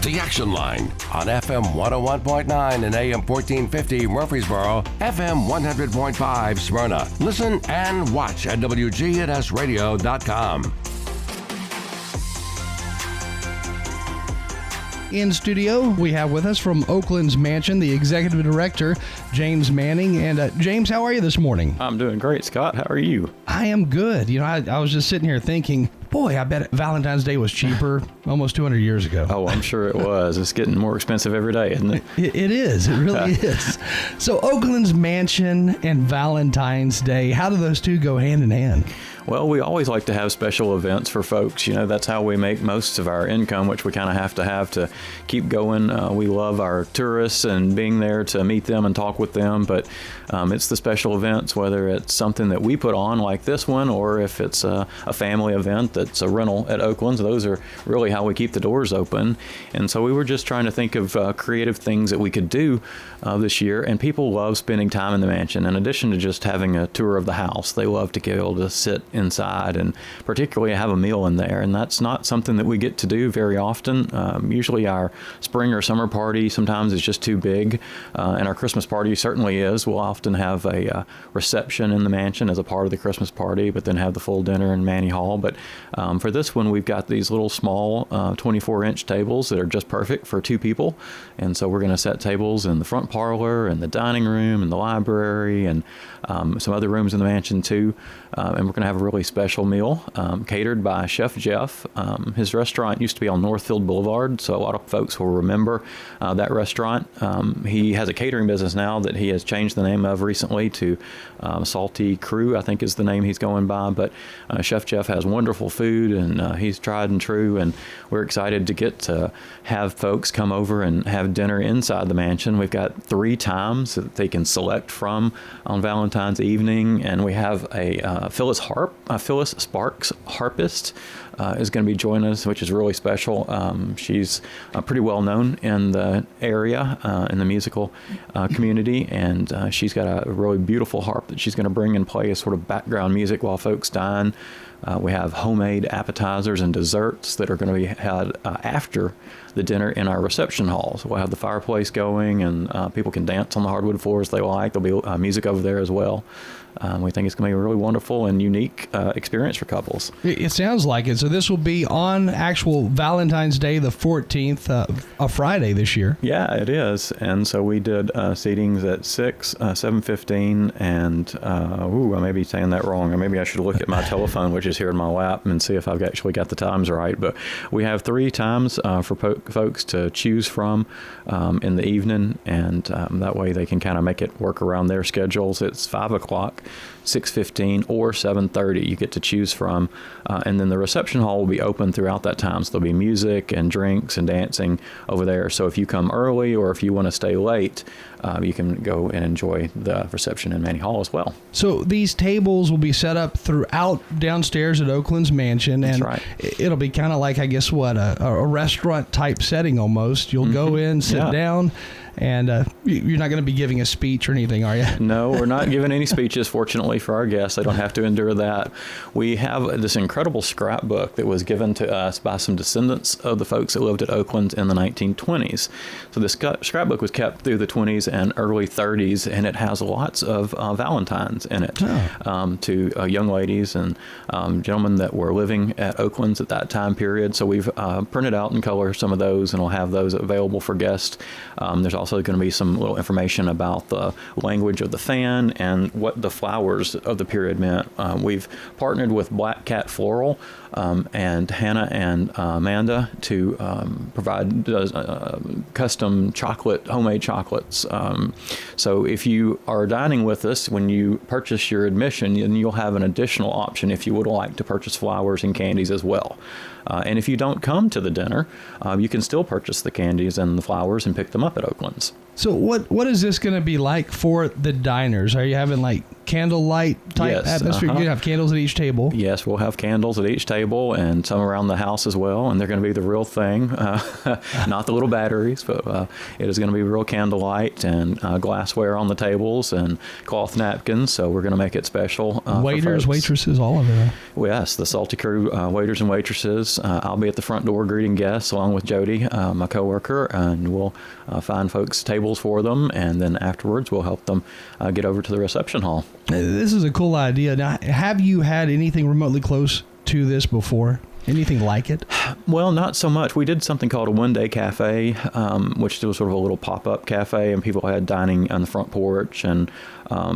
The Action Line on FM 101.9 and AM 1450 Murfreesboro, FM 100.5 Smyrna. Listen and watch at WGNSradio.com. In studio, we have with us from Oaklands Mansion, the Executive Director, James Manning. And James, how are you this morning? I'm doing great, Scott. How are you? I am good. You know, I was just sitting here thinking, boy, I bet Valentine's Day was cheaper almost 200 years ago. Oh, I'm sure it was. It's getting more expensive every day, isn't it? It is. It really is. So Oaklands Mansion and Valentine's Day, how do those two go hand in hand? Well, we always like to have special events for folks. You know, that's how we make most of our income, which we kind of have to keep going. We love our tourists and being there to meet them and talk with them, but it's the special events, whether it's something that we put on like this one, or if it's a family event that's a rental at Oaklands. Those are really how we keep the doors open. And so we were just trying to think of creative things that we could do this year, and people love spending time in the mansion. In addition to just having a tour of the house, they love to be able to sit inside and particularly have a meal in there, and that's not something that we get to do very often. Usually our spring or summer party sometimes is just too big, and our Christmas party certainly is. We'll often have a reception in the mansion as a part of the Christmas party, but then have the full dinner in Manny Hall. But for this one, we've got these little small 24-inch tables that are just perfect for two people, and so we're going to set tables in the front parlor and the dining room and the library and some other rooms in the mansion too, and we're going to have a really special meal catered by Chef Jeff. His restaurant used to be on Northfield Boulevard, so a lot of folks will remember that restaurant. He has a catering business now that he has changed the name of recently to Salty Crew, I think is the name he's going by, but Chef Jeff has wonderful food, and he's tried and true, and we're excited to get to have folks come over and have dinner inside the mansion. We've got 3 times that they can select from on Valentine's evening, and we have a Phyllis Sparks harpist is going to be joining us, which is really special. She's pretty well known in the area, in the musical community, and she's got a really beautiful harp that she's going to bring and play as sort of background music while folks dine. We have homemade appetizers and desserts that are going to be had after the dinner in our reception hall. So we'll have the fireplace going, and people can dance on the hardwood floors they like. There'll be music over there as well. We think it's going to be a really wonderful and unique experience for couples. It sounds like it. So this will be on actual Valentine's Day, the 14th, a Friday this year. Yeah, it is. And so we did seatings at 6, 7:15, and I may be saying that wrong. Or maybe I should look at my telephone, which is here in my lap, and see if I've actually got the times right. But we have 3 times for folks to choose from in the evening, and that way they can kind of make it work around their schedules. It's 5 o'clock, 6:15, or 7:30 you get to choose from, and then the reception hall will be open throughout that time, so there'll be music and drinks and dancing over there. So if you come early or if you want to stay late, you can go and enjoy the reception in Manny Hall as well. So these tables will be set up throughout downstairs at Oaklands Mansion, and That's right. It'll be kind of like, I guess, a restaurant type setting almost. You'll go in, sit down, and you're not going to be giving a speech or anything, are you? No, we're not giving any speeches, fortunately, for our guests. They don't have to endure that. We have this incredible scrapbook that was given to us by some descendants of the folks that lived at Oakland in the 1920s. So this scrapbook was kept through the 20s and early 30s, and it has lots of Valentines in it to young ladies and gentlemen that were living at Oaklands at that time period. So we've printed out in color some of those, and we'll have those available for guests. There's also going to be some little information about the language of the fan and what the flowers of the period meant. We've partnered with Black Cat Floral and Hannah and Amanda to provide custom homemade chocolates. So if you are dining with us, when you purchase your admission, then you'll have an additional option if you would like to purchase flowers and candies as well. And if you don't come to the dinner, you can still purchase the candies and the flowers and pick them up at Oaklands. So what is this going to be like for the diners? Are you having like candlelight type atmosphere? You're going to have candles at each table? Yes, we'll have candles at each table and some around the house as well, and they're going to be the real thing, not the little batteries, but it is going to be real candlelight and glassware on the tables and cloth napkins, so we're going to make it special. Waiters, waitresses, all of it. Yes, the Salty Crew waiters and waitresses. is I'll be at the front door greeting guests along with Jody, my coworker, and we'll find folks tables for them, and then afterwards we'll help them get over to the reception hall. This is a cool idea. Now, have you had anything remotely close to this before? Anything like it? Well, not so much. We did something called a one-day cafe, which was sort of a little pop-up cafe, and people had dining on the front porch and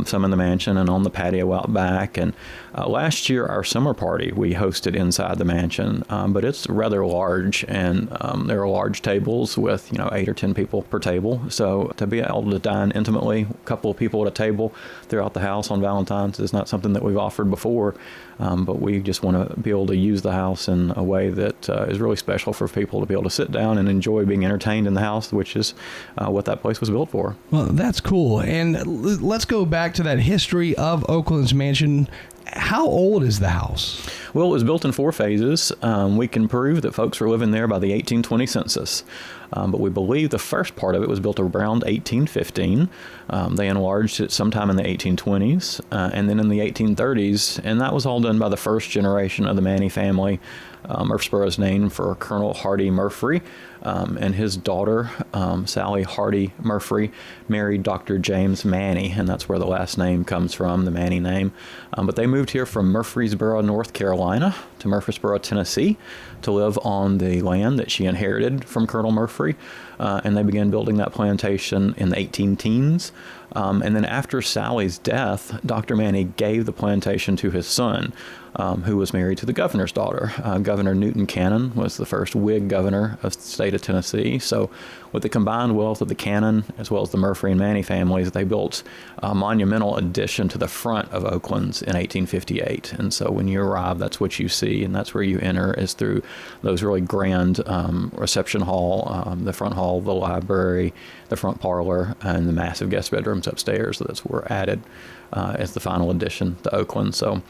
some in the mansion and on the patio out back. And last year, our summer party, we hosted inside the mansion, but it's rather large, and there are large tables with 8 or 10 people per table. So to be able to dine intimately, a couple of people at a table throughout the house on Valentine's is not something that we've offered before, but we just want to be able to use the house in a way that is really special for people to be able to sit down and enjoy being entertained in the house, which is what that place was built for. Well, that's cool. And let's go back to that history of Oaklands Mansion. How old is the house? Well, it was built in 4 phases. We can prove that folks were living there by the 1820 census. But we believe the first part of it was built around 1815. They enlarged it sometime in the 1820s, and then in the 1830s, and that was all done by the first generation of the Manny family. Murfreesboro is named for Colonel Hardy Murfree, and his daughter, Sally Hardy Murfree, married Dr. James Manny, and that's where the last name comes from, the Manny name. But they moved here from Murfreesboro, North Carolina, to Murfreesboro, Tennessee, to live on the land that she inherited from Colonel Murfree, and they began building that plantation in the 18-teens. And then after Sally's death, Dr. Manny gave the plantation to his son, who was married to the governor's daughter. Governor Newton Cannon was the first Whig governor of the state of Tennessee. So with the combined wealth of the Cannon as well as the Murfree and Manny families, they built a monumental addition to the front of Oaklands in 1858. And so when you arrive, that's what you see, and that's where you enter, is through those really grand reception hall, the front hall, the library, the front parlor, and the massive guest bedrooms upstairs that were added as the final addition to Oakland. So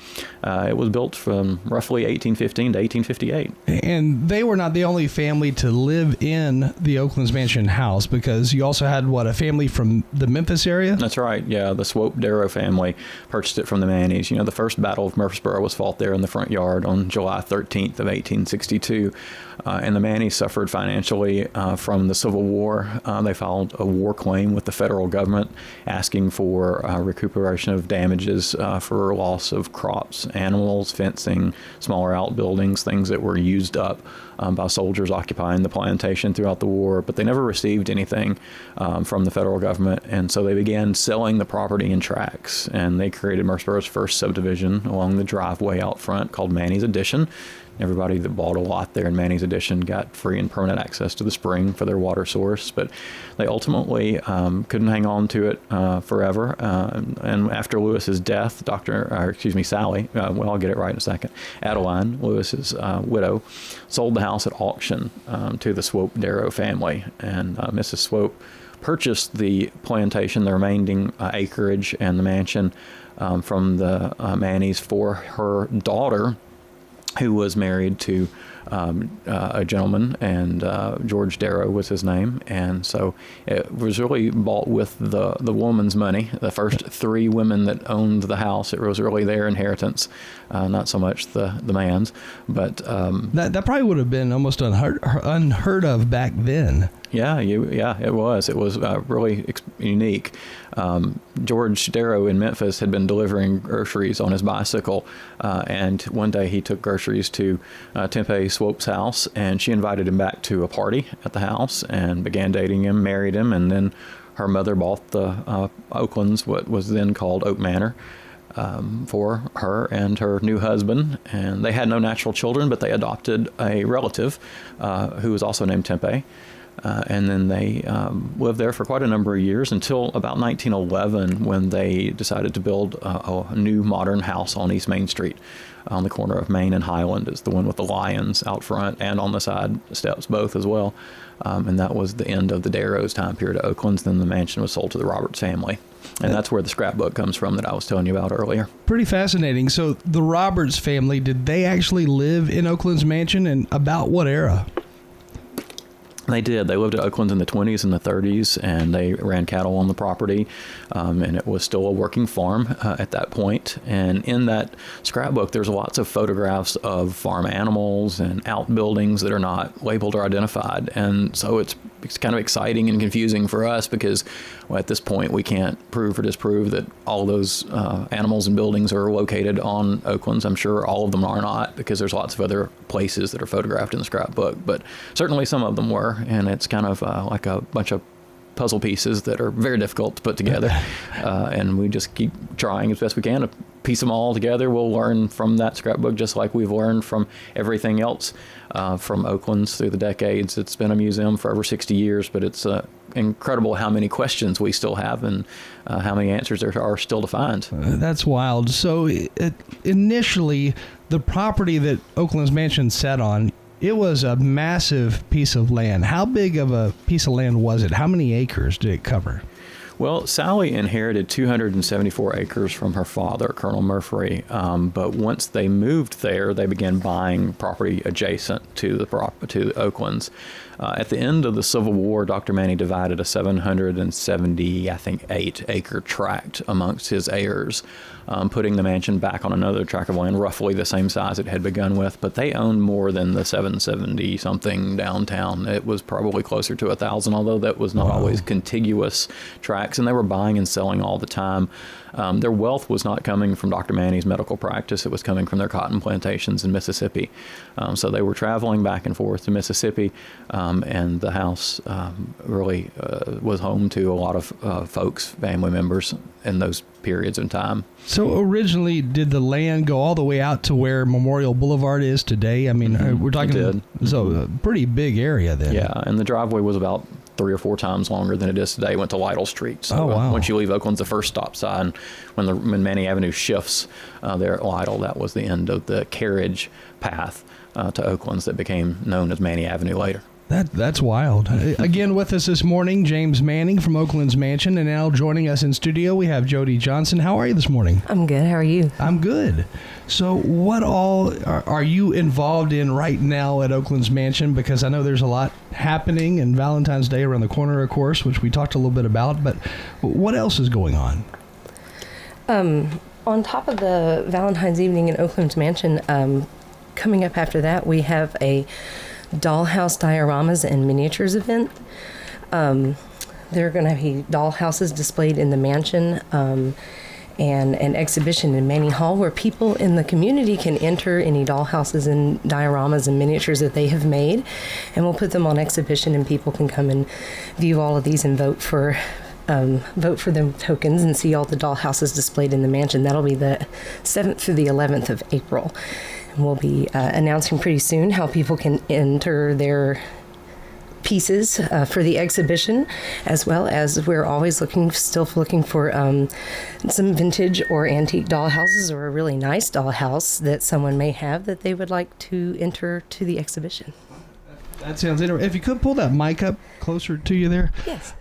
it was built from roughly 1815 to 1858. And they were not the only family to live in the Oaklands Mansion house, because you also had, a family from the Memphis area? That's right, yeah. The Swope-Darrow family purchased it from the Mannies. The first Battle of Murfreesboro was fought there in the front yard on July 13th of 1862. And the Mannies suffered financially from the Civil War. They filed a war claim with the federal government asking for recuperation of damages for loss of crops, animals, fencing, smaller outbuildings, things that were used up by soldiers occupying the plantation throughout the war. But they never received anything from the federal government, and so they began selling the property in tracts. And they created Murfreesboro's first subdivision along the driveway out front called Manny's Addition. Everybody that bought a lot there in Manny's Addition got free and permanent access to the spring for their water source, but they ultimately couldn't hang on to it forever. And after Lewis's death, Sally, I'll get it right in a second, Adeline, Lewis's widow, sold the house at auction to the Swope-Darrow family, and Mrs. Swope purchased the plantation, the remaining acreage and the mansion from the Mannies for her daughter, who was married to a gentleman, and George Darrow was his name. And so it was really bought with the woman's money. The first 3 women that owned the house, it was really their inheritance, not so much the man's. But that probably would have been almost unheard of back then. Yeah, it was. It was really unique. George Darrow in Memphis had been delivering groceries on his bicycle, and one day he took groceries to Tempe Swope's house, and she invited him back to a party at the house and began dating him, married him, and then her mother bought the Oaklands, what was then called Oak Manor, for her and her new husband. And they had no natural children, but they adopted a relative who was also named Tempe. And then they lived there for quite a number of years until about 1911, when they decided to build a new modern house on East Main Street on the corner of Main and Highland. It's the one with the lions out front and on the side steps both as well. And that was the end of the Darrows' time period at Oaklands. Then the mansion was sold to the Roberts family. And that's where the scrapbook comes from that I was telling you about earlier. Pretty fascinating. So the Roberts family, did they actually live in Oaklands Mansion, and about what era? They did. They lived at Oaklands in the 20s and the 30s, and they ran cattle on the property, and it was still a working farm at that point. And in that scrapbook, there's lots of photographs of farm animals and outbuildings that are not labeled or identified. And so it's kind of exciting and confusing for us because at this point we can't prove or disprove that all those animals and buildings are located on Oaklands. I'm sure all of them are not, because there's lots of other places that are photographed in the scrapbook, but certainly some of them were. And it's kind of like a bunch of puzzle pieces that are very difficult to put together. And we just keep trying as best we can to piece them all together. We'll learn from that scrapbook just like we've learned from everything else from Oaklands through the decades. It's been a museum for over 60 years, but it's incredible how many questions we still have and how many answers there are still to find. That's wild. So initially, the property that Oaklands Mansion sat on, it was a massive piece of land. How big of a piece of land was it? How many acres did it cover? Well, Sally inherited 274 acres from her father, Colonel Murfree, but once they moved there, they began buying property adjacent to the Oaklands. At the end of the Civil War, Dr. Manny divided a 778-acre tract amongst his heirs, putting the mansion back on another tract of land, roughly the same size it had begun with, but they owned more than the 770-something downtown. It was probably closer to 1,000, although that was not always contiguous tracts, and they were buying and selling all the time. Their wealth was not coming from Dr. Manny's medical practice. It was coming from their cotton plantations in Mississippi. So they were traveling back and forth to Mississippi, and the house really was home to a lot of folks, family members in those periods of time. So originally, did the land go all the way out to where Memorial Boulevard is today? I mean, we're talking, so a pretty big area then. Yeah, and the driveway was about 3 or 4 times longer than it is today. It went to Lytle Street. So once you leave Oakland's the first stop sign. When Manny Avenue shifts there at Lytle, that was the end of the carriage path to Oakland's that became known as Manny Avenue later. That's wild. Again, with us this morning, James Manning from Oaklands Mansion, and now joining us in studio, we have Jody Johnson. How are you this morning? I'm good. How are you? I'm good. So what all are you involved in right now at Oaklands Mansion? Because I know there's a lot happening, and Valentine's Day around the corner, of course, which we talked a little bit about, but what else is going on? On top of the Valentine's evening in Oaklands Mansion, coming up after that, we have a dollhouse dioramas and miniatures event. There are going to be dollhouses displayed in the mansion, and an exhibition in Manning Hall where people in the community can enter any dollhouses and dioramas and miniatures that they have made, and we'll put them on exhibition, and people can come and view all of these and vote for them tokens and see all the dollhouses displayed in the mansion. That'll be the 7th through the 11th of April. We'll be announcing pretty soon how people can enter their pieces for the exhibition, as well as we're always still looking for some vintage or antique dollhouses or a really nice dollhouse that someone may have that they would like to enter to the exhibition. That sounds interesting. If you could pull that mic up closer to you there. Yes.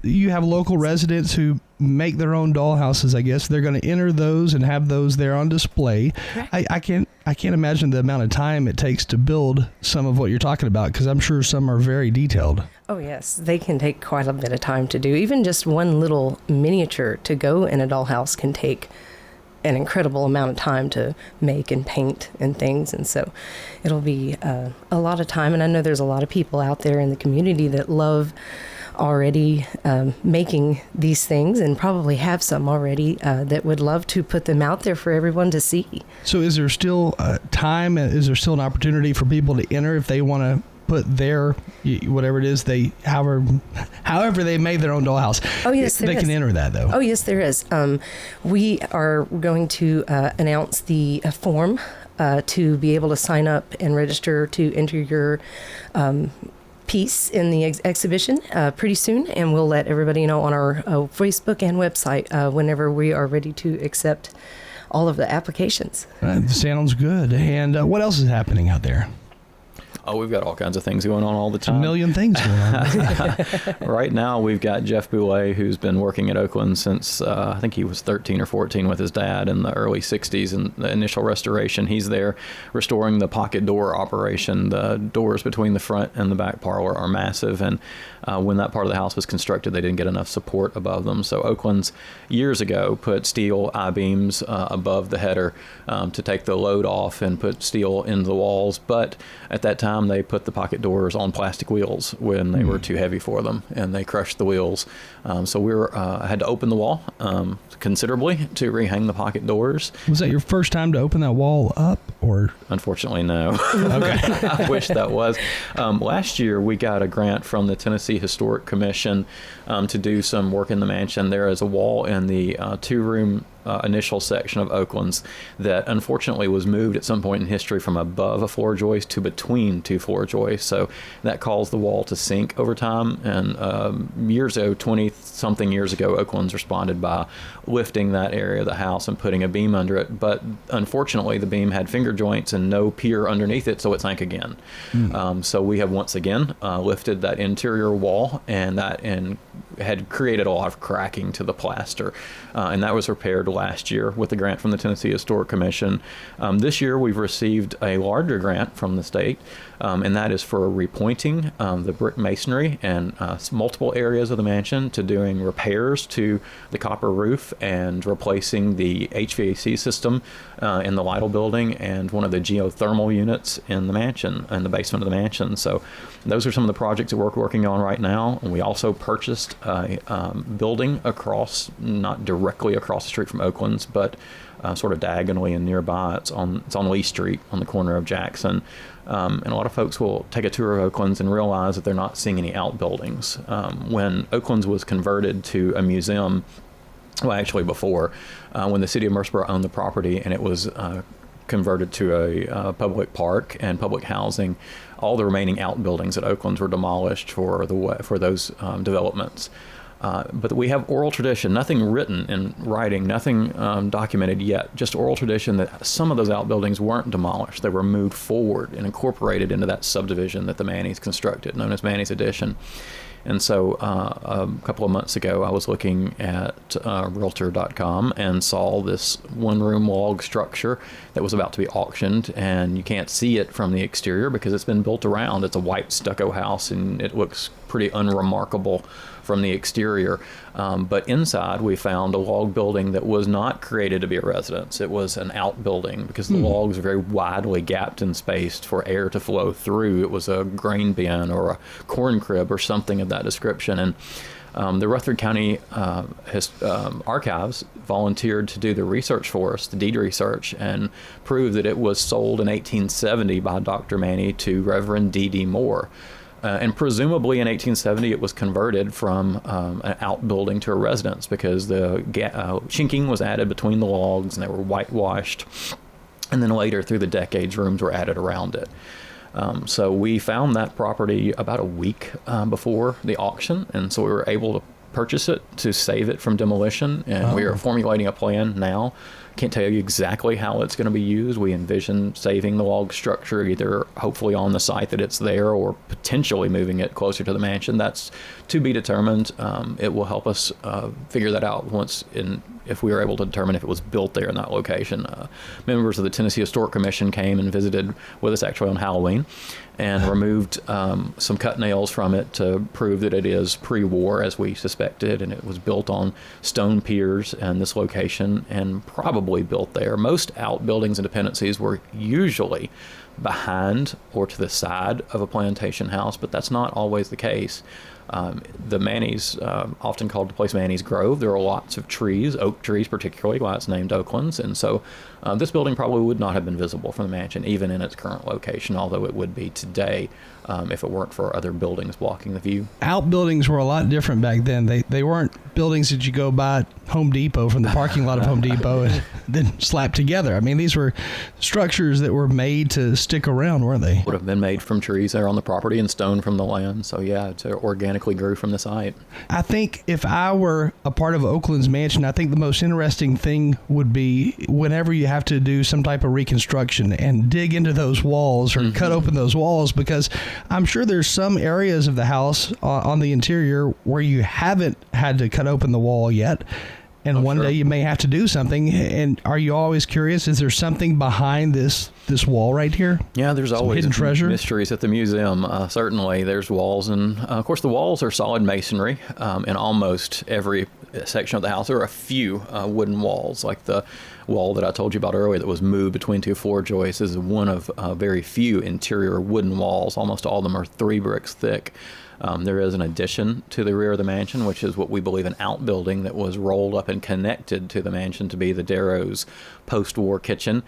You have local residents who make their own dollhouses, I guess. They're going to enter those and have those there on display. I can't imagine the amount of time it takes to build some of what you're talking about, because I'm sure some are very detailed. Oh, yes. They can take quite a bit of time to do. Even just one little miniature to go in a dollhouse can take an incredible amount of time to make and paint and things. And so it'll be a lot of time. And I know there's a lot of people out there in the community that love already making these things, and probably have some already that would love to put them out there for everyone to see. So is there still time? Is there still an opportunity for people to enter if they want to put their, whatever it is, however they made their own dollhouse? Oh, yes, there is. They can enter that, though. Oh, yes, there is. We are going to announce the form to be able to sign up and register to enter your piece in the exhibition pretty soon, and we'll let everybody know on our Facebook and website whenever we are ready to accept all of the applications. Sounds good. And what else is happening out there? Oh, we've got all kinds of things going on all the time. A million things going on. Right now, we've got Jeff Boulay, who's been working at Oakland since I think he was 13 or 14 with his dad in the early 60s in the initial restoration. He's there restoring the pocket door operation. The doors between the front and the back parlor are massive, and when that part of the house was constructed, they didn't get enough support above them. So Oakland's years ago put steel I-beams above the header to take the load off and put steel in the walls. But at that time, they put the pocket doors on plastic wheels when they were too heavy for them, and they crushed the wheels. So we had to open the wall considerably to rehang the pocket doors. Was that your first time to open that wall up, or? Unfortunately, no. Okay. I wish that was. Last year, we got a grant from the Tennessee Historic Commission to do some work in the mansion. There is a wall in the two-room initial section of Oaklands that unfortunately was moved at some point in history from above a floor joist to between two floor joists. So that caused the wall to sink over time. And years ago, 20-something years ago, Oakland's responded by lifting that area of the house and putting a beam under it. But unfortunately, the beam had finger joints and no pier underneath it, so it sank again. So we have once again lifted that interior wall, and that had created a lot of cracking to the plaster. And that was repaired last year with a grant from the Tennessee Historic Commission. This year we've received a larger grant from the state, and that is for repointing the brick masonry and multiple areas of the mansion, to doing repairs to the copper roof and replacing the HVAC system in the Lytle building and one of the geothermal units in the mansion, in the basement of the mansion. So those are some of the projects that we're working on right now. And we also purchased a building across, not directly across the street from Oakland's, but sort of diagonally and nearby. It's on Lee Street on the corner of Jackson. And a lot of folks will take a tour of Oakland's and realize that they're not seeing any outbuildings. When Oakland's was converted to a museum, well, actually before, when the city of Murfreesboro owned the property and it was converted to a public park and public housing, all the remaining outbuildings at Oakland's were demolished for those developments. But we have oral tradition, nothing written in writing, nothing documented yet, just oral tradition that some of those outbuildings weren't demolished. They were moved forward and incorporated into that subdivision that the Mannies constructed, known as Mannies Addition. And so a couple of months ago, I was looking at Realtor.com and saw this one-room log structure that was about to be auctioned, and you can't see it from the exterior because it's been built around. It's a white stucco house, and it looks pretty unremarkable from the exterior. But inside, we found a log building that was not created to be a residence. It was an outbuilding because the logs are very widely gapped and spaced for air to flow through. It was a grain bin or a corn crib or something of that description. And the Rutherford County Archives volunteered to do the research for us, the deed research, and prove that it was sold in 1870 by Dr. Manny to Reverend D.D. Moore. And presumably in 1870 it was converted from an outbuilding to a residence because the chinking was added between the logs and they were whitewashed. And then later through the decades, rooms were added around it. So we found that property about a week before the auction, and so we were able to purchase it to save it from demolition, and we are formulating a plan now. Can't tell you exactly how it's going to be used. We envision saving the log structure either hopefully on the site that it's there or potentially moving it closer to the mansion. That's to be determined. It will help us figure that out if we are able to determine if it was built there in that location. Members of the Tennessee Historic Commission came and visited with us actually on Halloween and removed some cut nails from it to prove that it is pre-war as we suspected, and it was built on stone piers in this location and probably built there. Most outbuildings and dependencies were usually behind or to the side of a plantation house, but that's not always the case. The Mannies, often called the place Mannies Grove, there are lots of trees, oak trees particularly, why it's named Oaklands, and so this building probably would not have been visible from the mansion, even in its current location, although it would be today if it weren't for other buildings blocking the view. Outbuildings were a lot different back then. They weren't buildings that you go by Home Depot from the parking lot of Home Depot and then slapped together. I mean, these were structures that were made to stick around, weren't they? Would have been made from trees there on the property and stone from the land. So yeah, it organically grew from the site. I think if I were a part of Oaklands Mansion, I think the most interesting thing would be whenever you have to do some type of reconstruction and dig into those walls or cut open those walls, because I'm sure there's some areas of the house on the interior where you haven't had to cut open the wall yet. And one day you may have to do something. And are you always curious? Is there something behind this wall right here? Yeah, there's always hidden treasure mysteries at the museum. Certainly, there's walls, and of course, the walls are solid masonry in almost every section of the house. There are a few wooden walls, like the wall that I told you about earlier that was moved between two floor joists is one of very few interior wooden walls. Almost all of them are 3 bricks thick. There is an addition to the rear of the mansion, which is what we believe an outbuilding that was rolled up and connected to the mansion to be the Darrow's post-war kitchen.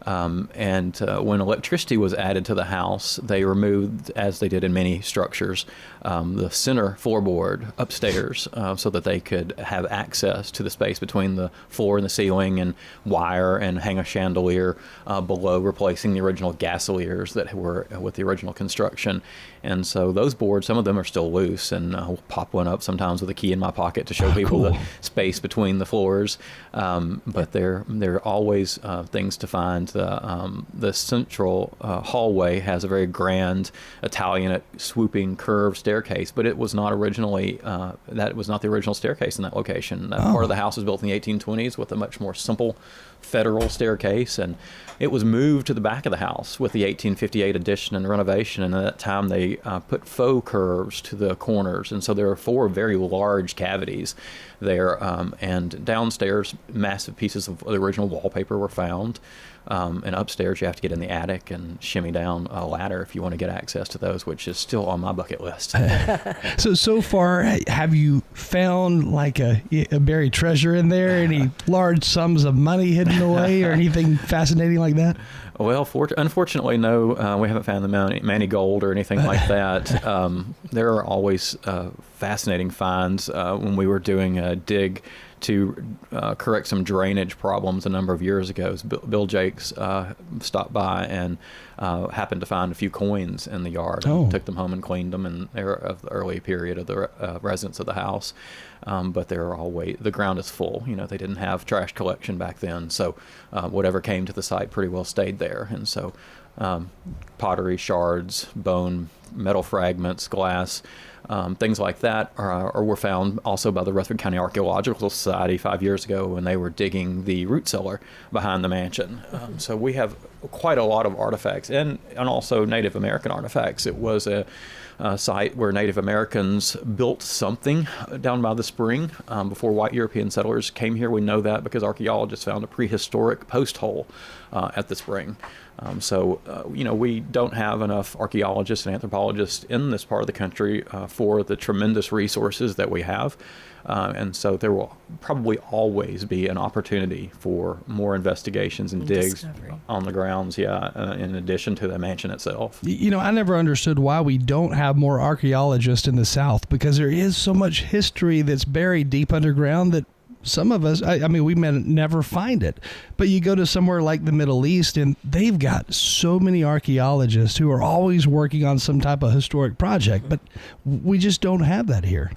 When electricity was added to the house, they removed, as they did in many structures, the center floorboard upstairs so that they could have access to the space between the floor and the ceiling and wire and hang a chandelier below, replacing the original gasoliers that were with the original construction. And so those boards, some of them are still loose, and I'll pop one up sometimes with a key in my pocket to show people the space between the floors. But there are always things to find. The central hallway has a very grand Italianate swooping curved staircase, but it was not originally that was not the original staircase in that location. That part of the house was built in the 1820s with a much more simple federal staircase, and it was moved to the back of the house with the 1858 addition and renovation. And at that time, they put faux curves to the corners, and so there are 4 very large cavities there. And downstairs, massive pieces of the original wallpaper were found. And upstairs, you have to get in the attic and shimmy down a ladder if you want to get access to those, which is still on my bucket list. So far, have you found like a buried treasure in there? Any large sums of money hidden away or anything fascinating like that? Well, unfortunately, no. We haven't found the Manny Gold or anything like that. There are always fascinating finds. When we were doing a dig to correct some drainage problems a number of years ago, Bill Jakes stopped by and happened to find a few coins in the yard. And took them home and cleaned them, and they're of the early period of the residents of the house. But they're always, the ground is full. You know, they didn't have trash collection back then, so whatever came to the site pretty well stayed there. And so pottery, shards, bone, metal fragments, glass, things like that were found also by the Rutherford County Archaeological Society 5 years ago when they were digging the root cellar behind the mansion. So we have quite a lot of artifacts and also Native American artifacts. It was a site where Native Americans built something down by the spring before white European settlers came here. We know that because archaeologists found a prehistoric post hole at the spring. We don't have enough archaeologists and anthropologists in this part of the country for the tremendous resources that we have. And so there will probably always be an opportunity for more investigations and digs on the grounds, in addition to the mansion itself. You know, I never understood why we don't have more archaeologists in the South, because there is so much history that's buried deep underground that some of us, I mean, we may never find it. But you go to somewhere like the Middle East, and they've got so many archaeologists who are always working on some type of historic project, but we just don't have that here.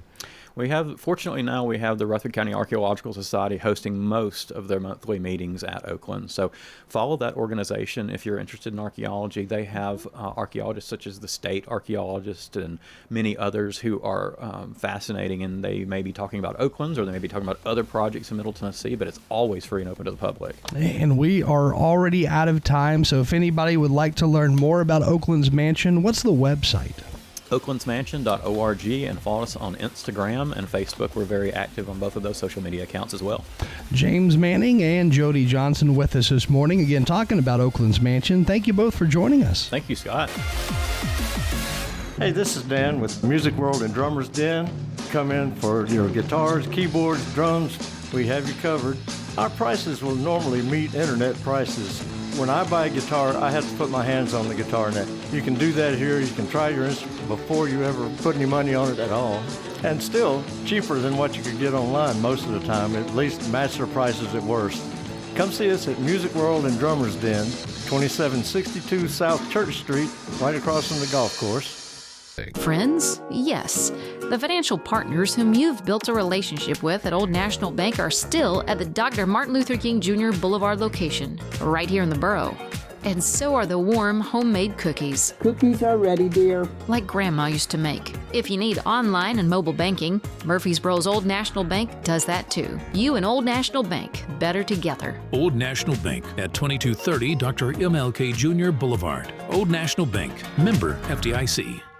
Fortunately now we have the Rutherford County Archaeological Society hosting most of their monthly meetings at Oakland. So follow that organization if you're interested in archaeology. They have archaeologists such as the state archaeologist and many others who are fascinating, and they may be talking about Oakland's or they may be talking about other projects in Middle Tennessee, but it's always free and open to the public. And we are already out of time, so if anybody would like to learn more about Oaklands Mansion, what's the website? oaklandsmansion.org, and follow us on Instagram and Facebook. We're very active on both of those social media accounts as well. James Manning and Jody Johnson with us this morning, again talking about Oaklands Mansion. Thank you both for joining us. Thank you, Scott. Hey, this is Dan with Music World and Drummers Den. Come in for your guitars, keyboards, drums. We have you covered. Our prices will normally meet internet prices. when I buy a guitar, I have to put my hands on the guitar neck. You can do that here. You can try your instrument before you ever put any money on it at all. And still cheaper than what you could get online most of the time, at least match their prices at worst. Come see us at Music World and Drummers Den, 2762 South Church Street, right across from the golf course. Friends? Yes. The financial partners whom you've built a relationship with at Old National Bank are still at the Dr. Martin Luther King Jr. Boulevard location, right here in the borough. And so are the warm, homemade cookies. Cookies are ready, dear. Like Grandma used to make. If you need online and mobile banking, Murfreesboro's Old National Bank does that too. You and Old National Bank, better together. Old National Bank at 2230 Dr. MLK Jr. Boulevard. Old National Bank, member FDIC.